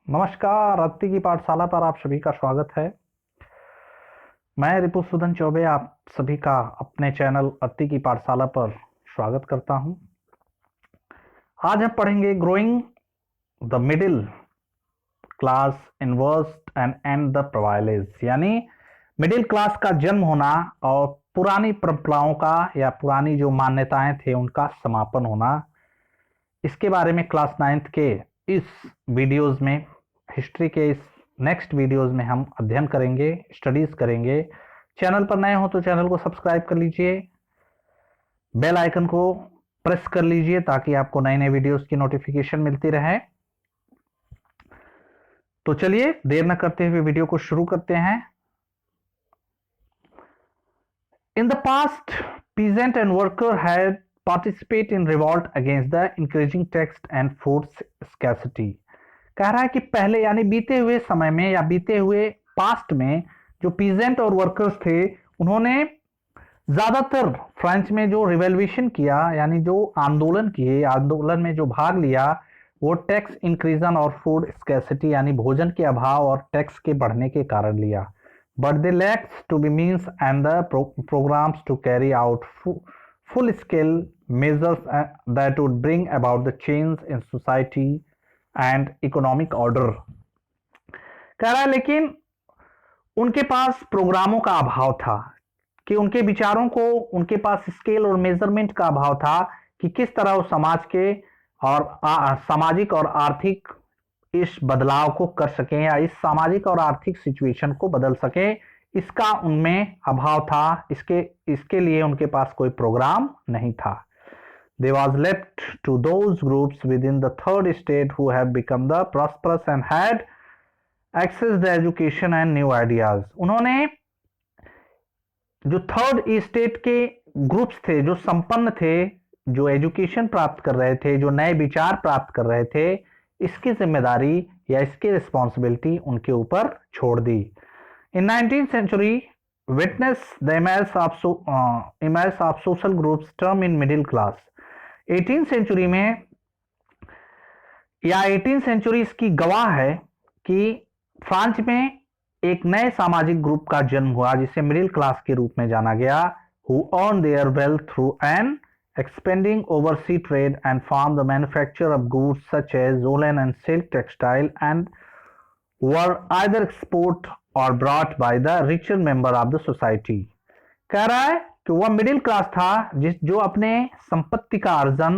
नमस्कार। अत्ति की पाठशाला पर आप सभी का स्वागत है। मैं रिपुसूदन चौबे आप सभी का अपने चैनल अत्ति की पाठशाला पर स्वागत करता हूं। आज हम पढ़ेंगे growing the middle class envisaged end the privilege, यानी मिडिल क्लास का जन्म होना और पुरानी परंपराओं का या पुरानी जो मान्यताएं थे उनका समापन होना। इसके बारे में क्लास 9th के इस वीडियोस में, हिस्ट्री के इस नेक्स्ट वीडियोस में हम अध्ययन करेंगे, स्टडीज करेंगे। चैनल पर नए हो तो चैनल को सब्सक्राइब कर लीजिए, बेल आइकन को प्रेस कर लीजिए ताकि आपको नए नए वीडियोस की नोटिफिकेशन मिलती रहे। तो चलिए देर न करते हुए वीडियो को शुरू करते हैं। इन the past, peasant and worker had participate in revolt against the increasing tax and food scarcity। कह रहा है कि पहले यानी बीते हुए समय में या बीते हुए पास्ट में जो पीजेंट और वर्कर्स थे उन्होंने ज्यादातर फ्रांस में जो रिवॉल्यूशन किया यानी जो आंदोलन किए, आंदोलन में जो भाग लिया वो टैक्स इंक्रीजन और फूड स्कैसिटी यानी भोजन के अभाव और टैक्स के बढ़ने के कारण लिया। But they lacks to be means and the programs to carry out full scale measures that would bring about the change in society and economic order। कह रहा है लेकिन उनके पास प्रोग्रामों का अभाव था कि उनके विचारों को, उनके पास स्केल और मेजरमेंट का अभाव था कि किस तरह वो समाज के और सामाजिक और आर्थिक इस बदलाव को कर सकें या इस सामाजिक और आर्थिक सिचुएशन को बदल सके, इसका उनमें अभाव था। इसके लिए उनके पास कोई प्रोग्राम नहीं था। They was left to those groups within the third state who have become the prosperous and had access the education and new ideas। उन्होंने जो थर्ड स्टेट के ग्रुप्स थे, जो संपन्न थे, जो एजुकेशन प्राप्त कर रहे थे, जो नए विचार प्राप्त कर रहे थे, इसकी जिम्मेदारी या इसकी रिस्पॉन्सिबिलिटी उनके ऊपर छोड़ दी। In 19th century, witness the emergence of social groups term in middle class। 18th century में या 18th century इसकी गवाह है कि फ्रांस में एक नए सामाजिक ग्रुप का जन्म हुआ जिसे मिडिल क्लास के रूप में जाना गया। who earned their wealth through an expanding overseas trade and farm the manufacture of goods such as woolen and silk textile and were either export और brought by the richer member of the society। कह रहा है कि वह middle class था जो अपने संपत्ति का अर्जन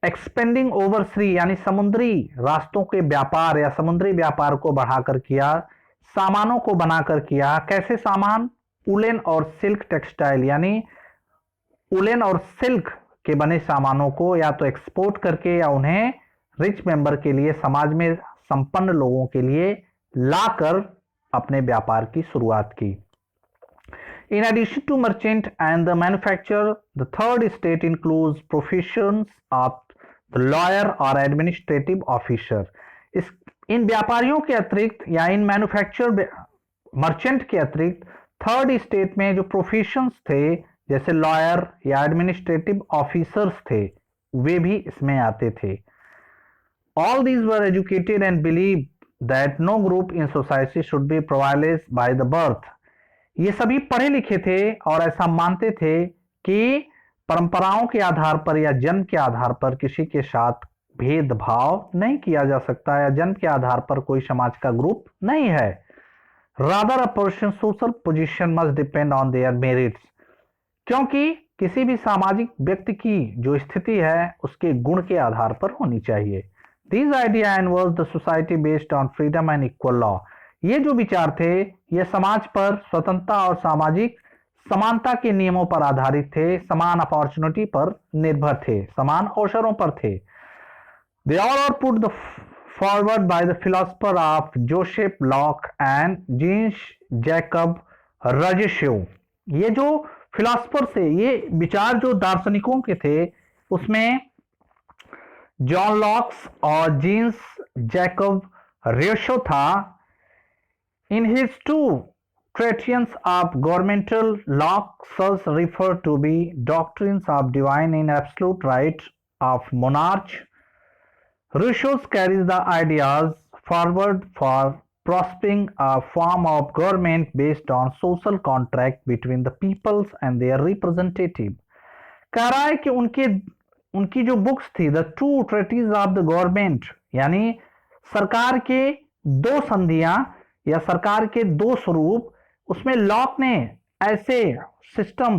एक्सपेंडिंग ओवर सी यानी समुद्री रास्तों के व्यापार या समुद्री व्यापार को बढ़ाकर किया, सामानों को बनाकर किया। कैसे सामान? उलेन और सिल्क टेक्सटाइल यानी उलेन और सिल्क के बने सामानों को या तो एक्सपोर्ट करके या उन्हें रिच मेंबर के लिए, समाज में संपन्न लोगों के लिए लाकर अपने व्यापार की शुरुआत की। In addition to merchant and the manufacturer, the third state includes professions of the lawyer or administrative officer। इन व्यापारियों के अतिरिक्त या इन मैन्युफैक्चर मर्चेंट के अतिरिक्त थर्ड स्टेट में जो प्रोफेशंस थे जैसे लॉयर या एडमिनिस्ट्रेटिव ऑफिसर्स थे वे भी इसमें आते थे। All these were educated and believed that no group in society should be privileged by the birth। ये सभी पढ़े लिखे थे और ऐसा मानते थे कि परंपराओं के आधार पर या जन्म के आधार पर किसी के साथ भेदभाव नहीं किया जा सकता या जन्म के आधार पर कोई समाज का ग्रुप नहीं है। Rather a person's social position must depend on their merits। क्योंकि किसी भी सामाजिक व्यक्ति की जो स्थिति है उसके गुण के आधार पर होनी चाहिए। These idea involves the society based on freedom and equal law। ये जो विचार थे ये समाज पर स्वतंत्रता और सामाजिक समानता के नियमों पर आधारित थे, समान अपॉर्चुनिटी पर निर्भर थे, समान अवसरों पर थे। They all are put the forward by the philosopher of Joseph Locke and Jean Jacob Rousseau। ये जो फिलोसफर थे, ये विचार जो दार्शनिकों के थे उसमें जॉन लॉक्स और जीन्स जैकब रोusseau था। In his two treatises of governmental law, such refer to be doctrines of divine and absolute right of monarch Rousseau carries the ideas forward for prospering a form of government based on social contract between the peoples and their representative. कह रहा है कि उनकी जो books थी the two treatises of the government, यानी सरकार के दो संधियां या सरकार के दो स्वरूप, उसमें लॉक ने ऐसे सिस्टम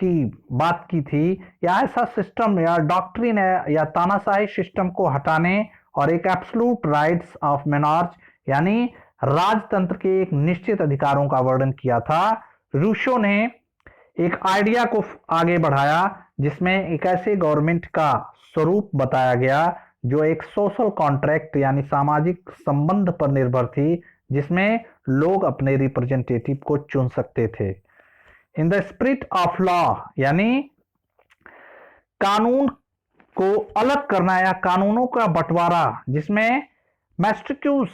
की बात की थी या ऐसा सिस्टम या डॉक्ट्रिन या तानाशाही सिस्टम को हटाने और एक एब्सोल्यूट राइट्स ऑफ मोनार्च यानी राजतंत्र के एक निश्चित अधिकारों का वर्णन किया था। रूशो ने एक आइडिया को आगे बढ़ाया जिसमें एक ऐसे गवर्नमेंट का स्वरूप बताया गया जो एक सोशल कॉन्ट्रैक्ट यानी सामाजिक संबंध पर निर्भर थी, जिसमें लोग अपने रिप्रेजेंटेटिव को चुन सकते थे। In the spirit of law यानी कानून को अलग करना या कानूनों का बंटवारा, जिसमें मैस्टिक्यूस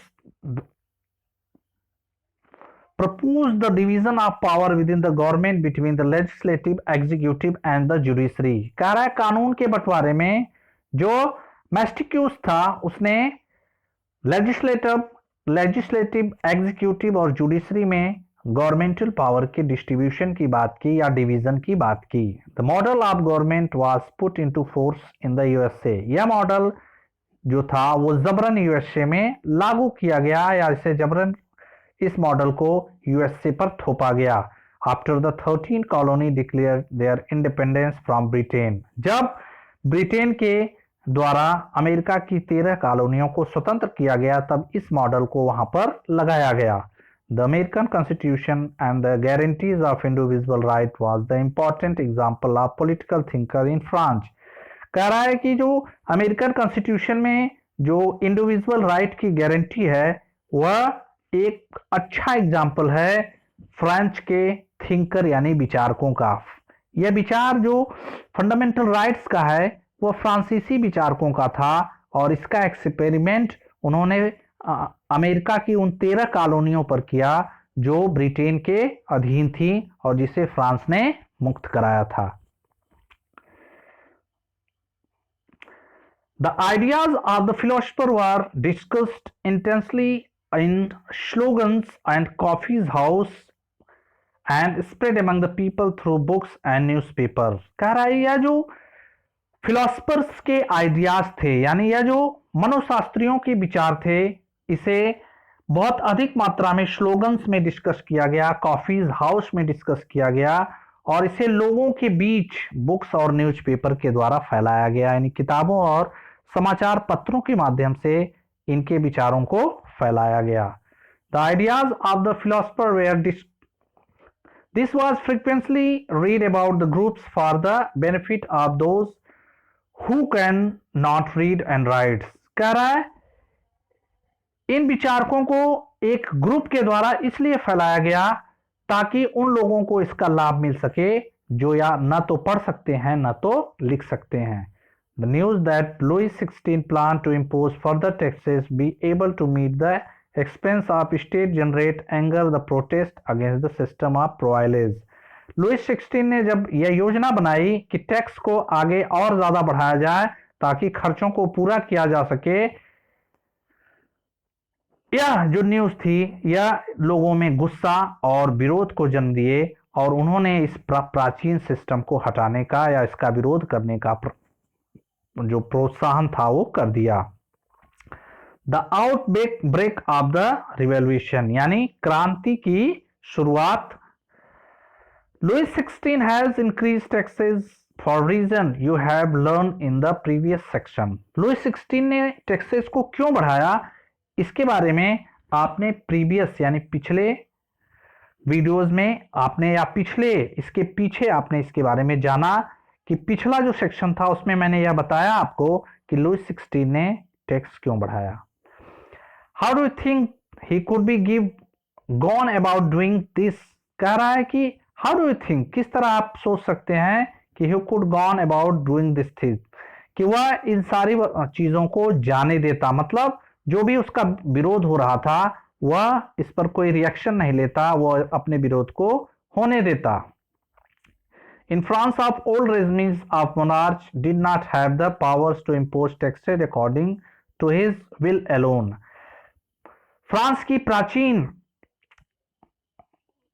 propose the division of power within the government between the legislative, executive and the judiciary। कह रहा है कानून के बंटवारे में जो मैस्टिक्यूस था उसने लेजिस्लेटिव, एग्जीक्यूटिव और जुडिशरी में गवर्नमेंटल पावर के डिस्ट्रीब्यूशन की बात की या डिवीजन की बात की। The model of government was put into force in the USA. यह मॉडल जो था वो जबरन यूएसए में लागू किया गया या इसे जबरन इस मॉडल को यूएसए पर थोपा गया। After the 13 colony declare their independence from Britain. जब ब्रिटेन के द्वारा अमेरिका की 13 कॉलोनियों को स्वतंत्र किया गया तब इस मॉडल को वहां पर लगाया गया। The American constitution and the guarantees of individual right was the important example of political thinker in France. कह रहा है कि जो अमेरिकन कॉन्स्टिट्यूशन में जो इंडिविजुअल राइट की गारंटी है वह एक अच्छा एग्जाम्पल है फ्रेंच के थिंकर यानी विचारकों का। यह विचार जो फंडामेंटल राइट्स का है वह फ्रांसीसी विचारकों का था और इसका एक्सपेरिमेंट उन्होंने अमेरिका की उन 13 कॉलोनियों पर किया जो ब्रिटेन के अधीन थी और जिसे फ्रांस ने मुक्त कराया था। The ideas of the philosopher were discussed intensely in slogans and coffee house and spread among the people through books and newspapers। कह रहा है यह जो फिलोसफर्स के आइडियाज थे यानी यह जो मनोशास्त्रियों के विचार थे इसे बहुत अधिक मात्रा में स्लोगन्स में डिस्कस किया गया, कॉफीज हाउस में डिस्कस किया गया और इसे लोगों के बीच बुक्स और न्यूज़पेपर के द्वारा फैलाया गया, यानी किताबों और समाचार पत्रों के माध्यम से इनके विचारों को फैलाया गया। The ideas of the philosopher were this was frequently read about the groups for the benefit of those who can not read and write. कह रहा है इन विचारकों को एक ग्रुप के द्वारा इसलिए फैलाया गया ताकि उन लोगों को इसका लाभ मिल सके जो या न तो पढ़ सकते हैं न तो लिख सकते हैं। The news that Louis XVI planned to impose further taxes be able to meet the expense of state generate anger the protest against the system of privilege। Louis 16 ने जब यह योजना बनाई कि टैक्स को आगे और ज्यादा बढ़ाया जाए ताकि खर्चों को पूरा किया जा सके, यह जो न्यूज थी यह लोगों में गुस्सा और विरोध को जन्म दिए और उन्होंने इस प्राचीन सिस्टम को हटाने का या इसका विरोध करने का जो प्रोत्साहन था वो कर दिया। The outbreak of the revolution यानी क्रांति की शुरुआत। Louis 16 has increase taxes for reason you have learn in the previous section. Louis 16 ने टैक्सेस को क्यों बढ़ाया इसके बारे में आपने प्रीवियस यानी पिछले वीडियोस में आपने या पिछले इसके पीछे आपने इसके बारे में जाना कि पिछला जो सेक्शन था उसमें मैंने यह बताया आपको कि लुइस 16 ने टैक्स क्यों बढ़ाया। How do you think he could be give gone about doing this. कह रहा है कि हाउ डू यू थिंक किस तरह आप सोच सकते हैं कि he could gone about doing this thing कि वह इन सारी चीजों को जाने देता, मतलब जो भी उसका विरोध हो रहा था वह इस पर कोई रिएक्शन नहीं लेता, वह अपने विरोध को होने देता। In France of old regimes of monarchs did not have the powers to impose taxes according to his will alone. France की प्राचीन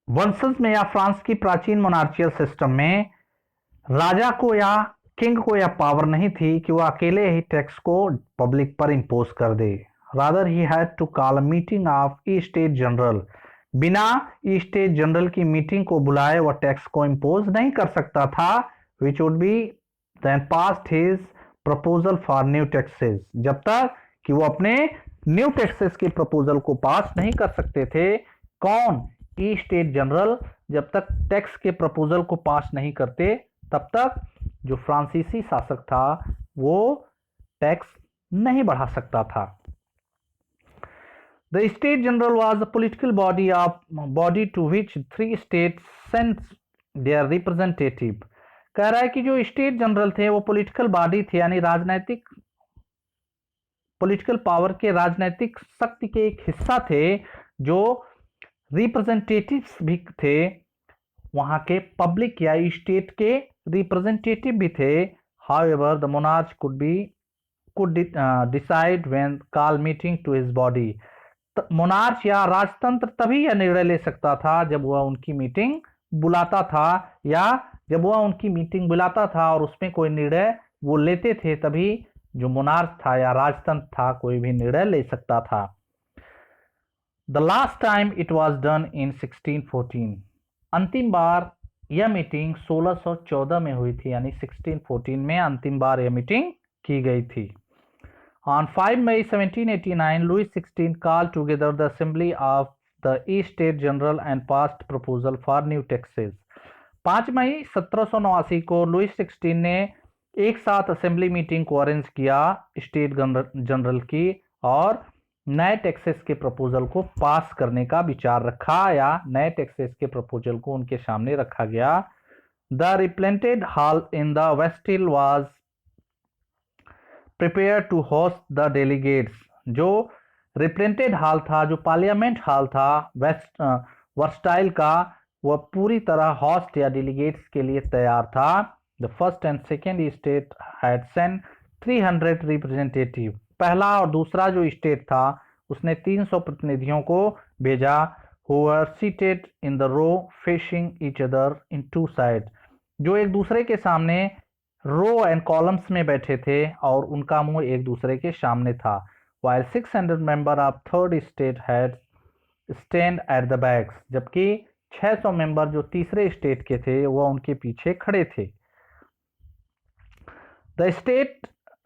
वंशज में या फ्रांस की प्राचीन मोनार्चियल सिस्टम में राजा को या किंग को यह पावर नहीं थी कि वह अकेले ही टैक्स को पब्लिक पर इंपोज कर दे. Rather he had to call a meeting of Estates General. बिना ई स्टेट जनरल की मीटिंग को बुलाए वह टैक्स को इंपोज नहीं कर सकता था, which would be then passed his proposal for new taxes. जब तक कि वो अपने न्यू टैक्सेस के प्रपोजल को पास नहीं कर सकते थे. कौन? ई स्टेट जनरल जब तक टैक्स के प्रपोजल को पास नहीं करते तब तक जो फ्रांसीसी शासक था वो टैक्स नहीं बढ़ा सकता था. The State General was a political body to which 3 states sent their representative. कह रहा है कि जो स्टेट जनरल थे वो पॉलिटिकल बॉडी थे, यानी राजनीतिक पॉलिटिकल पावर के राजनीतिक शक्ति के एक हिस्सा थे, जो रिप्रेजेंटेटिव्स भी थे, वहां के पब्लिक या स्टेट के रिप्रेजेंटेटिव भी थे. However, the monarch could decide when call meeting to his body. Monarch या राजतंत्र तभी यह निर्णय ले सकता था जब वह उनकी मीटिंग बुलाता था, या जब वह उनकी मीटिंग बुलाता था और उसमें कोई निर्णय वो लेते थे, तभी जो मोनार्च था या राजतंत्र था कोई भी निर्णय ले सकता था. The last time it was done in 1614. अंतिम बार यह मीटिंग 1614 में हुई थी, यानी 1614 में अंतिम बार यह मीटिंग की गई थी. On 5 May 1789, Louis XVI called together the Assembly of the East State General and passed proposal for new taxes. 5 मई 1789 को लुइस 16 ने एक साथ असेंबली मीटिंग को अरेंज किया स्टेट जनरल की, और नए टैक्सेस के प्रपोजल को पास करने का विचार रखा, या नए टैक्सेस के प्रपोजल को उनके सामने रखा गया. The representative hall in the west hill was prepare to host the delegates. जो रिप्रेजेंटेटिव हॉल था, जो पार्लियामेंट हॉल था वर्स्टाइल का, वह पूरी तरह होस्ट या डेलीगेट्स के लिए तैयार था. The first and second state had sent 300 representative. पहला और दूसरा जो स्टेट था उसने 300 प्रतिनिधियों को भेजा, who were seated in the row facing each other in 2 sides. जो एक दूसरे के सामने रो एंड कॉलम्स में बैठे थे और उनका मुंह एक दूसरे के सामने था. while 600 member of third state had stand at the backs. जबकि 600 मेंबर जो तीसरे स्टेट के थे वह उनके पीछे खड़े थे. The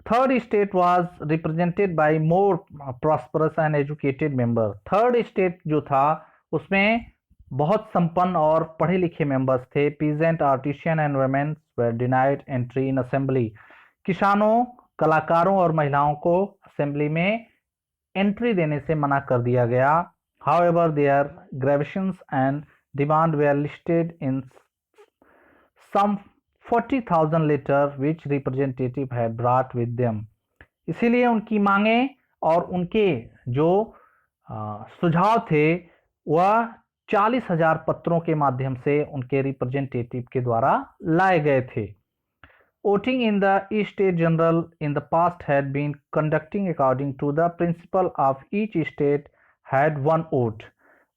third state was represented by more prosperous and educated member. Third estate जो था उसमें बहुत संपन्न और पढ़े लिखे मेंबर्स थे. Peasant, artisan and women were denied entry in assembly. किसानों, कलाकारों और महिलाओं को असेंबली में एंट्री देने से मना कर दिया गया. However their grievances and demand were listed in some 40,000 letter which representative had brought with them. इसीलिए उनकी मांगे और उनके जो सुझाव थे वह 40,000 पत्रों के माध्यम से उनके रिप्रेजेंटेटिव के द्वारा लाए गए थे. Voting in the east state general in the past had been conducting according to the principal of each state had 1 vote.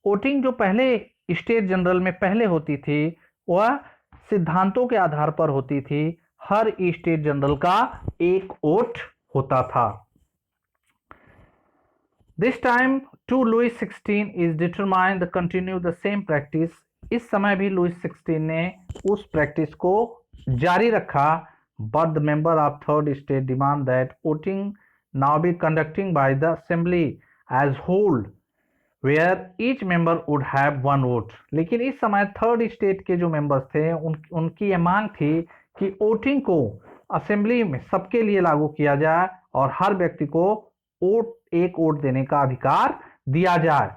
Voting जो पहले स्टेट जनरल में पहले होती थी वह सिद्धांतों के आधार पर होती थी. हर स्टेट जनरल का एक वोट होता था. This time to Louis XVI is determined to continue the same practice. इस समय भी लुइस 16 ने उस प्रैक्टिस को जारी रखा. But the member of third state demand that voting now be conducting by the assembly as whole, where each member would have 1 vote. लेकिन इस समय थर्ड स्टेट के जो मेंबर्स थे उनकी ये मांग थी कि वोटिंग को असेंबली में सबके लिए लागू किया जाए और हर व्यक्ति को एक वोट देने का अधिकार दिया जाए.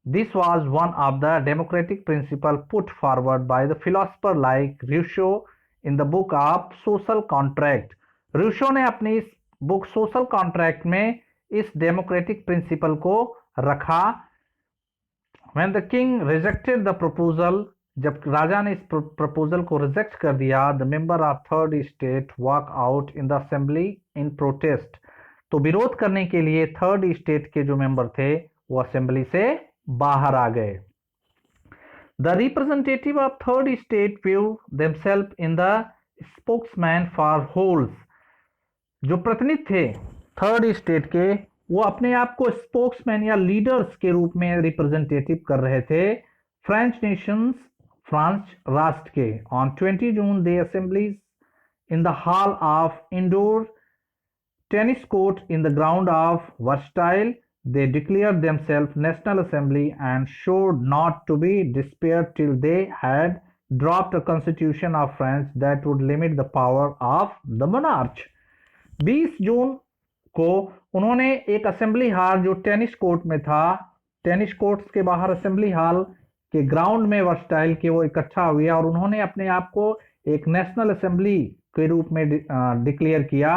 This was one of the democratic principle put forward by the philosopher like Rousseau in the book of Social Contract. रूशो ने अपनी इस बुक सोशल कॉन्ट्रैक्ट में इस डेमोक्रेटिक प्रिंसिपल को रखा. When the king rejected the proposal, जब राजा ने इस प्रपोजल को रिजेक्ट कर दिया, the member of third state walk out in the assembly in protest. तो विरोध करने के लिए थर्ड स्टेट के जो मेंबर थे वो असेंबली से बाहर आ गए। The representative of third state view themselves in the spokesman for wholes। जो प्रतिनिधि थे थर्ड स्टेट के वो अपने आप को स्पोक्समैन या लीडर्स के रूप में रिप्रेजेंटेटिव कर रहे थे फ्रेंच नेशंस, फ्रांस राष्ट्र के। On 20 June they assemblies in the hall of indoor tennis court in the ground of Versailles. They declared themselves National Assembly and showed not to be despaired till they had dropped a constitution of France that would limit the power of the monarch। 20 जून को उन्होंने एक assembly hall जो tennis court में था, tennis courts के बाहर assembly hall के ground में वर्सटाइल के वो इकट्ठा हुए और उन्होंने अपने आप को एक नेशनल असेंबली के रूप में डिक्लेयर किया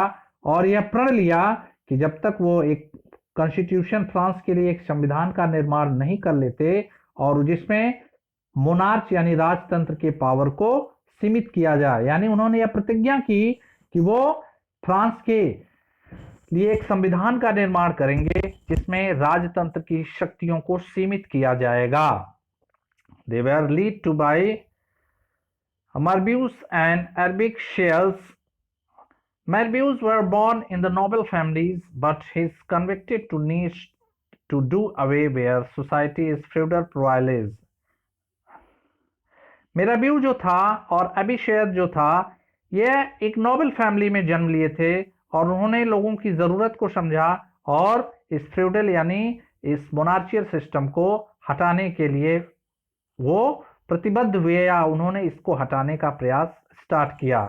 और यह प्रण लिया कि जब तक वो एक कॉन्स्टिट्यूशन फ्रांस के लिए एक संविधान का निर्माण नहीं कर लेते और जिसमें मोनार्च यानी राजतंत्र के पावर को सीमित किया जाए, यानी उन्होंने यह प्रतिज्ञा की कि वो फ्रांस के लिए एक संविधान का निर्माण करेंगे जिसमें राजतंत्र की शक्तियों को सीमित किया जाएगा। They were led to by Marbius and Arabic Shales। Marbius were born in the noble families, but he is convicted to need to do away where society is feudal privilege। मेराबियू जो था और अबिशेर जो था यह एक नोबल फैमिली में जन्म लिए थे और उन्होंने लोगों की ज़रूरत को समझा और इस फ्यूडल यानी इस मोनार्चियल सिस्टम को हटाने के लिए वो प्रतिबद्ध हुए या उन्होंने इसको हटाने का प्रयास स्टार्ट किया।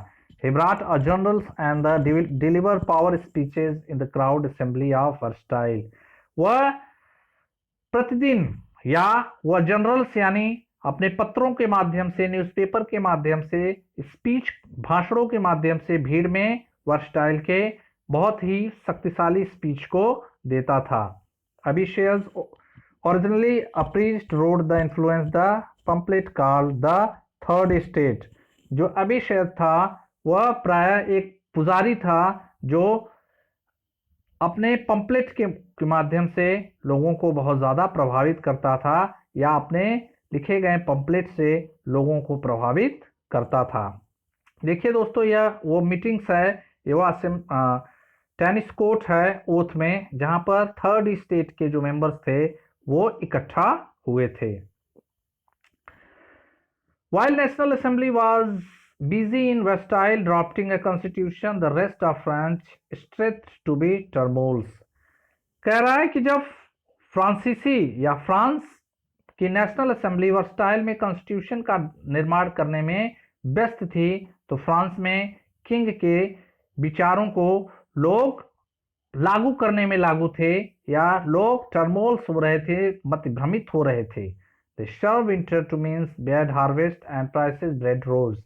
He brought a generals and the deliver power speeches in the crowd assembly of Versailles। वह प्रतिदिन या वह जनरल्स यानी अपने पत्रों के माध्यम से, न्यूज़पेपर के माध्यम से, स्पीच भाषणों के माध्यम से भीड़ में वर्सटाइल के बहुत ही शक्तिशाली स्पीच को देता था। Abbe Sieyes originally a priest wrote the influence the pamphlet called the third estate. जो अबिशेयर था वह प्राय एक पुजारी था जो अपने पम्पलेट के माध्यम से लोगों को बहुत ज़्यादा प्रभावित करता था या अपने लिखे गए पम्पलेट से लोगों को प्रभावित करता था। देखिए दोस्तों, यह वो मीटिंग्स है, ये वो टेनिस कोर्ट है ओथ में जहां पर थर्ड स्टेट के जो मेंबर्स थे वो इकट्ठा हुए थे। While National Assembly was busy in Versailles drafting a constitution, the rest of France stretched to be turmoils। कह रहा है कि जब फ्रांसीसी या फ्रांस की नेशनल असेंबली वर्सटाइल में कॉन्स्टिट्यूशन का निर्माण करने में व्यस्त थी तो फ्रांस में किंग के विचारों को लोग लागू करने में लागू थे या लोग टर्मोल्स हो रहे थे, मतभ्रमित हो रहे थे। The sharp winter to means bad harvest and prices bread rose।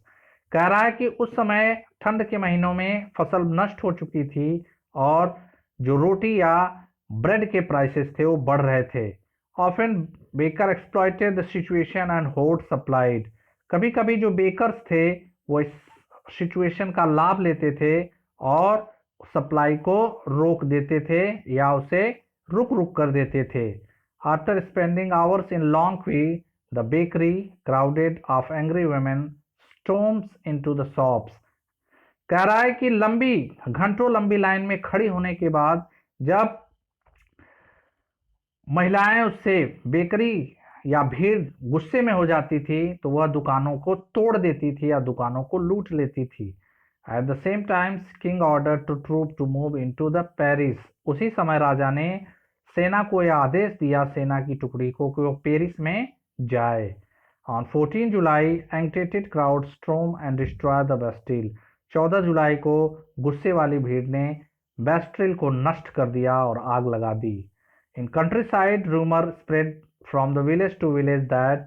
कह रहा है कि उस समय ठंड के महीनों में फसल नष्ट हो चुकी थी और जो रोटी या ब्रेड के प्राइसेस थे वो बढ़ रहे थे। Often baker exploited the situation and hoard supplied। कभी कभी जो बेकर्स थे वो इस सिचुएशन का लाभ लेते थे और सप्लाई को रोक देते थे या उसे रुक रुक कर देते थे। After spending hours in long queue, the bakery crowded of angry women storms into the shops। कह रहा है कि घंटों लंबी लाइन में खड़ी होने के बाद जब महिलाएं उससे बेकरी या भीड़ गुस्से में हो जाती थी तो वह दुकानों को तोड़ देती थी या दुकानों को लूट लेती थी। At the same time, king ordered to troop to move into the Paris। उसी समय राजा ने सेना को यह आदेश दिया, सेना की टुकड़ी को, कि वो पेरिस में जाए। On 14 July agitated crowd storm and destroy the Bastille। 14 जुलाई को गुस्से वाली भीड़ ने बेस्टिल को नष्ट कर दिया और आग लगा दी। In countryside, rumor spread from the village to village that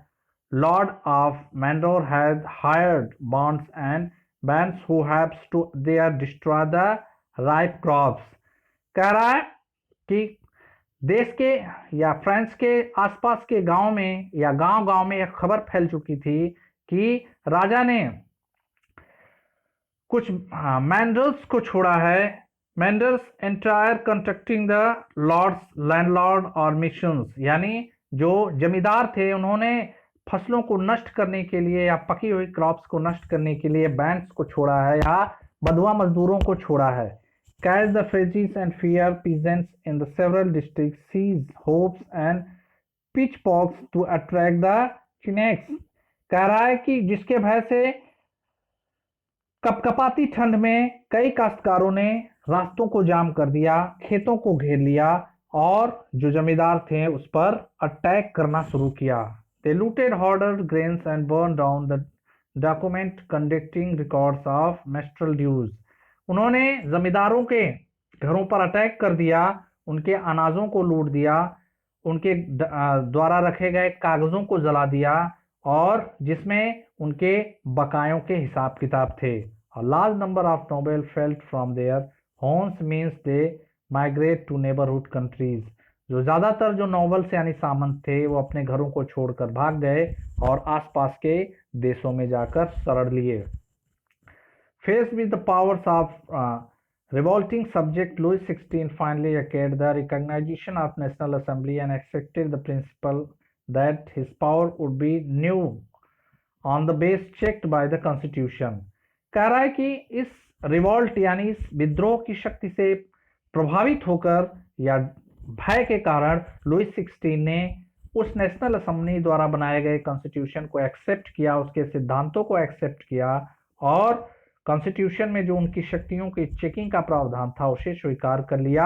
Lord of Mandor had hired bands who have to there destroy the ripe crops। कह रहा है कि देश के या फ्रांस के आसपास के गांव में या गांव-गांव में यह खबर फैल चुकी थी कि राजा ने कुछ मैंडल्स को छोड़ा है menders entire constructing the lords landlord और मिशंस, यानी जो जमींदार थे उन्होंने फसलों को नष्ट करने के लिए या पकी हुई क्रॉप्स को नष्ट करने के लिए बैंड्स को छोड़ा है या बंधुआ मजदूरों को छोड़ा है। Catch the frenzies and fear peasants in the several district seize hoes and pitchforks to attract the chateaux. कह रहा है कि जिसके भय से कपकपाती ठंड में कई काश्तकारों ने रास्तों को जाम कर दिया, खेतों को घेर लिया और जो जमींदार थे उस पर अटैक करना शुरू किया। दे looted hoarded grains and burned down the document conducting records of menstrual dues। उन्होंने जमींदारों के घरों पर अटैक कर दिया, उनके अनाजों को लूट दिया, उनके द्वारा रखे गए कागजों को जला दिया और जिसमें उनके बकायों के हिसाब किताब थे। A large number of nobles fled from their homes means they migrate to neighborhood countries। जो ज्यादातर जो नॉबल्स यानी सामंत थे वो अपने घरों को छोड़कर भाग गए और आसपास के देशों में जाकर शरण लिए। Faced with the powers of revolting subject, Louis XVI finally acquired the recognition of National Assembly and accepted the principle that his power would be new on the base checked by the Constitution। कह रहा है कि इस revolt यानी इस विद्रोह की शक्ति से प्रभावित होकर या भय के कारण लुइस 16 ने उस नेशनल असेंबली द्वारा बनाए गए कॉन्स्टिट्यूशन को एक्सेप्ट किया, उसके सिद्धांतों को एक्सेप्ट किया और कॉन्स्टिट्यूशन में जो उनकी शक्तियों की चेकिंग का प्रावधान था उसे स्वीकार कर लिया।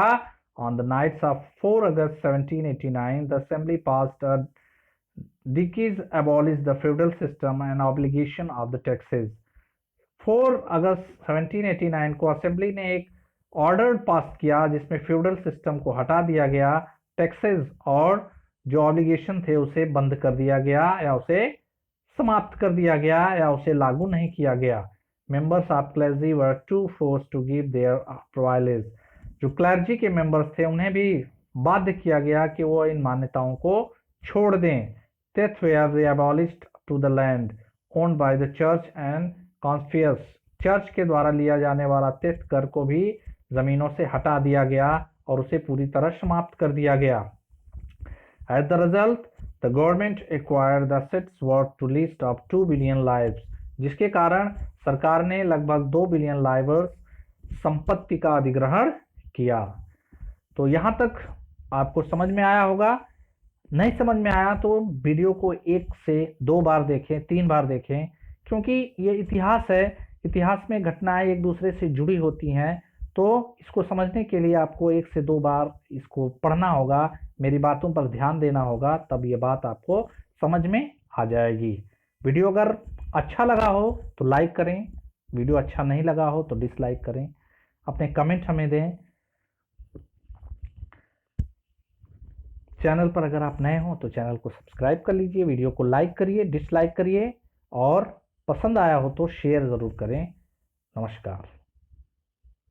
On the nights of 4 August 1789 the assembly passed a decrees abolish the feudal system and obligation of the taxes. 4 अगस्त 1789 को असेंबली ने एक ऑर्डर पास किया जिसमें फ्यूडल सिस्टम को हटा दिया गया, टैक्सेस और जो ऑब्लिगेशन थे उसे बंद कर दिया गया या उसे समाप्त कर दिया गया या उसे लागू नहीं किया गया। Members of clergy were to force to give their privilege. जो क्लर्जी के मेंबर्स थे उन्हें भी बाध्य किया गया कि वो इन मान्यताओं को छोड़ दें। Theft were abolished to the land owned by the church and conspicuous. Church के द्वारा लिया जाने वाला तीर्थ कर को भी जमीनों से हटा दिया गया और उसे पूरी तरह समाप्त कर दिया गया। As the result, the government acquired the assets worth to least of 2 billion lives, जिसके कारण सरकार ने लगभग 2 बिलियन लाइवर्स संपत्ति का अधिग्रहण किया। तो यहाँ तक आपको समझ में आया होगा। नहीं समझ में आया तो वीडियो को 1 से 2 बार देखें, 3 बार देखें, क्योंकि ये इतिहास है। इतिहास में घटनाएं एक दूसरे से जुड़ी होती हैं, तो इसको समझने के लिए आपको 1 से 2 बार इसको पढ़ना होगा, मेरी बातों पर ध्यान देना होगा, तब ये बात आपको समझ में आ जाएगी। वीडियो अगर अच्छा लगा हो तो लाइक करें, वीडियो अच्छा नहीं लगा हो तो डिसलाइक करें, अपने कमेंट हमें दें। चैनल पर अगर आप नए हो तो चैनल को सब्सक्राइब कर लीजिए, वीडियो को लाइक करिए, डिसलाइक करिए और पसंद आया हो तो शेयर ज़रूर करें। नमस्कार।